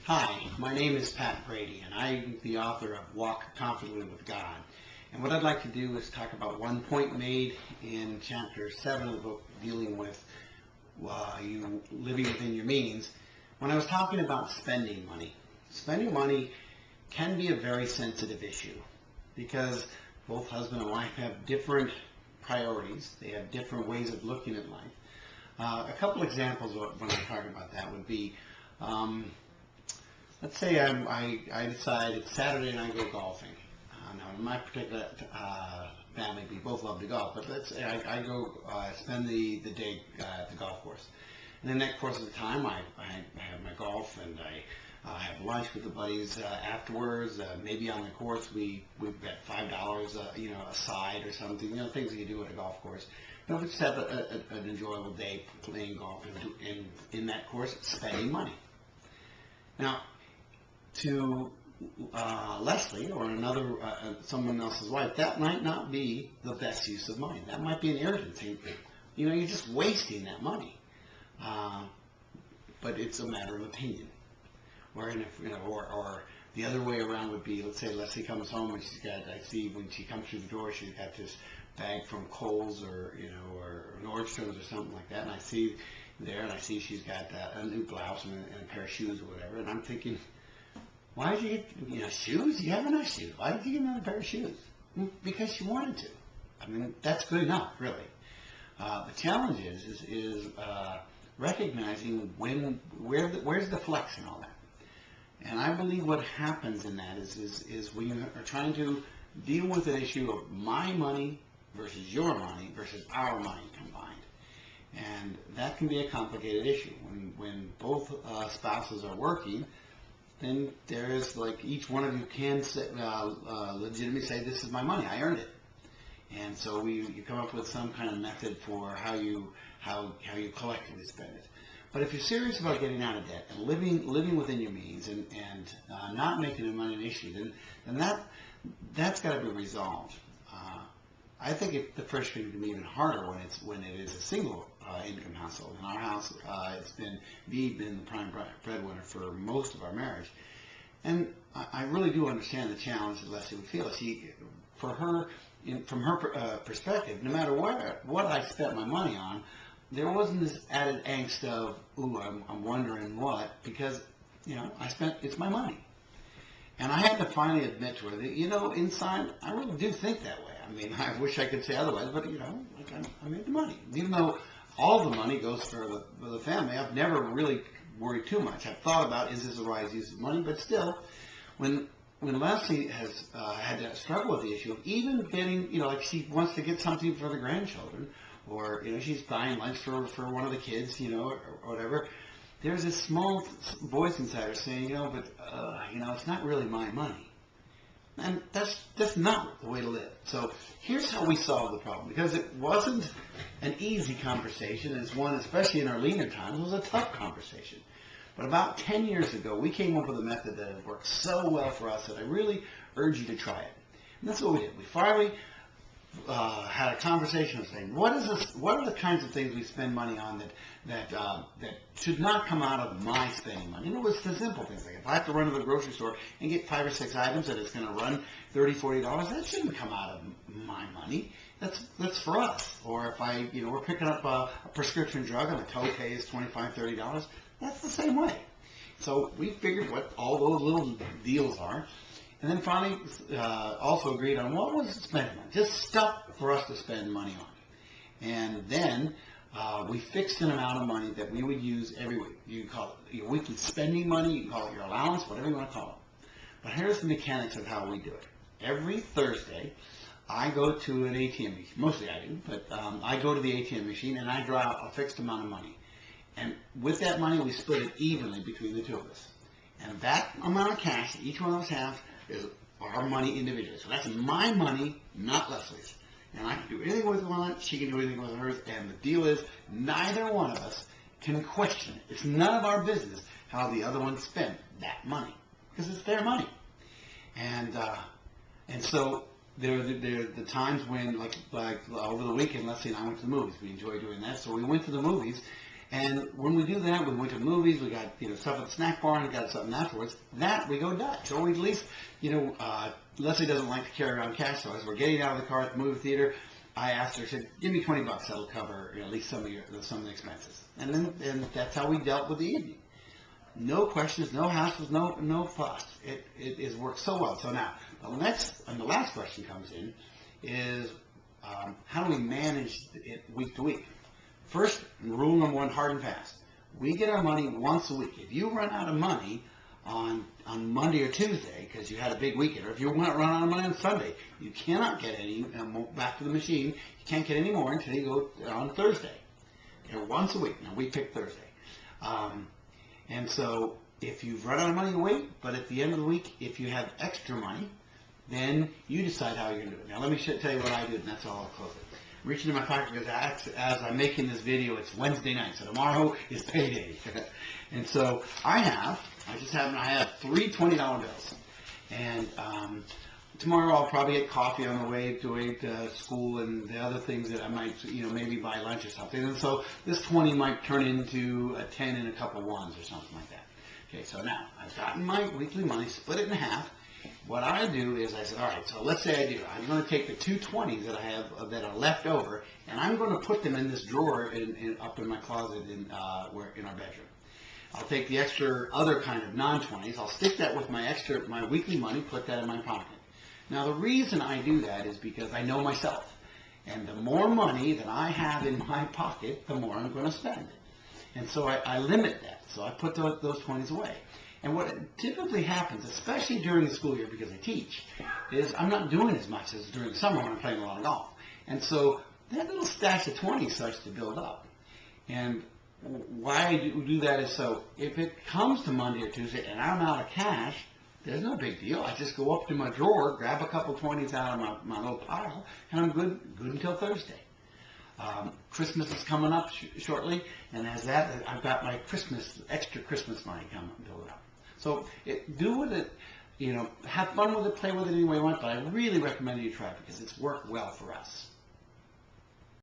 Hi, my name is Pat Brady, and I'm the author of Walk Confidently with God. And what I'd like to do is talk about one point made in chapter 7 of the book dealing with you living within your means. When I was talking about spending money can be a very sensitive issue because both husband and wife have different priorities. They have different ways of looking at life. A couple examples of when I'm talking about that would be, let's say I decide it's Saturday and I go golfing. Now, in my particular family, we both love to golf, but let's say I go spend the day at the golf course. And in that course of the time, I have my golf and I have lunch with the buddies afterwards. Maybe on the course we've got $5 aside or something. Things that you do at a golf course. We just have an enjoyable day playing golf and in that course spending money. Now, to Leslie or another someone else's wife, that might not be the best use of money. That might be an irritant. You're just wasting that money. But it's a matter of opinion. Or the other way around would be, let's say Leslie comes home and I see when she comes through the door, she's got this bag from Kohl's or Nordstrom's or something like that, and I see there and I see she's got a new blouse and a pair of shoes or whatever, and I'm thinking, why did you get shoes? You have enough shoes. Why did you get another pair of shoes? Because she wanted to. I mean, that's good enough, really. The challenge is recognizing where's the flex and all that. And I believe what happens in that is when you are trying to deal with an issue of my money versus your money versus our money combined. And that can be a complicated issue. When both spouses are working, then there is each one of you can legitimately say, this is my money, I earned it. And so you come up with some kind of method for how you collectively spend it. But if you're serious about getting out of debt and living within your means and not making the money an issue, then that's got to be resolved. I think the frustrating to me even harder when it is a single income household. In our house, it's been me been the prime breadwinner for most of our marriage, and I really do understand the challenge that Leslie would feel. From her perspective, no matter what I spent my money on, there wasn't this added angst of, ooh, I'm wondering what, because it's my money. And I had to finally admit to her that, inside, I really do think that way. I mean, I wish I could say otherwise, but, I made the money. Even though all the money goes for the family, I've never really worried too much. I've thought about, is this a wise use of money? But still, when Leslie has had to struggle with the issue of even getting, she wants to get something for the grandchildren, or, she's buying lunch for one of the kids, or whatever, there's this small voice inside her saying, but it's not really my money. And that's not the way to live. So here's how we solve the problem, because it wasn't an easy conversation. It's one, especially in our leaner times, was a tough conversation. But about 10 years ago, we came up with a method that has worked so well for us that I really urge you to try it. And that's what we did. We finally had a conversation saying, what are the kinds of things we spend money on that should not come out of my spending money? And it was the simple things, like if I have to run to the grocery store and get 5 or 6 items that it's going to run $30, $40, that shouldn't come out of my money. That's for us. Or if we're picking up a prescription drug and the copay is $25, $30, that's the same way. So we figured what all those little deals are. And then finally also agreed on what was spending on, just stuff for us to spend money on. And then we fixed an amount of money that we would use every week. You can call it your weekly spending money, you can call it your allowance, whatever you want to call it. But here's the mechanics of how we do it. Every Thursday, I go to an ATM machine. Mostly I do, but I go to the ATM machine and I draw out a fixed amount of money. And with that money, we split it evenly between the two of us. And that amount of cash that each one of us has is our money individually. So that's my money, not Leslie's. And I can do anything with it, she can do anything with hers, and the deal is neither one of us can question it. It's none of our business how the other one spent that money, because it's their money. And so there are the times when, like over the weekend, Leslie and I went to the movies. We enjoy doing that. So we went to the movies, And when we do that, we went to movies, we got, stuff at the snack bar, and we got something afterwards. That, we go Dutch. Or we at least, Leslie doesn't like to carry around cash, so as we're getting out of the car at the movie theater, I asked her, I said, give me $20, that'll cover at least some of the expenses. And that's how we dealt with the evening. No questions, no hassles, no fuss. It has worked so well. So now, the last question comes in is, how do we manage it week to week? First, rule number one, hard and fast. We get our money once a week. If you run out of money on Monday or Tuesday because you had a big weekend, or if you run out of money on Sunday, you cannot get any back to the machine. You can't get any more until you go on Thursday. Once a week. Now, we pick Thursday. And so if you've run out of money, you wait. But at the end of the week, if you have extra money, then you decide how you're going to do it. Now, let me tell you what I do, and that's all. I'll close it. Reaching in my pocket because as I'm making this video, it's Wednesday night, so tomorrow is payday. And so I have three $20 bills. And tomorrow I'll probably get coffee on the way to school and the other things that I might, maybe buy lunch or something. And so this 20 might turn into a 10 and a couple ones or something like that. Okay, so now I've gotten my weekly money, split it in half. What I do is I said, all right, so let's say I do. I'm going to take the two 20s that I have that are left over, and I'm going to put them in this drawer up in my closet in our bedroom. I'll take the extra other kind of non-20s. I'll stick that with my weekly money, put that in my pocket. Now, the reason I do that is because I know myself. And the more money that I have in my pocket, the more I'm going to spend. And so I limit that. So I put those 20s away. And what typically happens, especially during the school year because I teach, is I'm not doing as much as during the summer when I'm playing a lot of golf. And so that little stash of 20 starts to build up. And why I do that is so if it comes to Monday or Tuesday and I'm out of cash, there's no big deal. I just go up to my drawer, grab a couple 20s out of my little pile, and I'm good until Thursday. Christmas is coming up shortly, and as that, I've got my extra Christmas money coming build up. So do with it, have fun with it, play with it any way you want, but I really recommend you try it because it's worked well for us.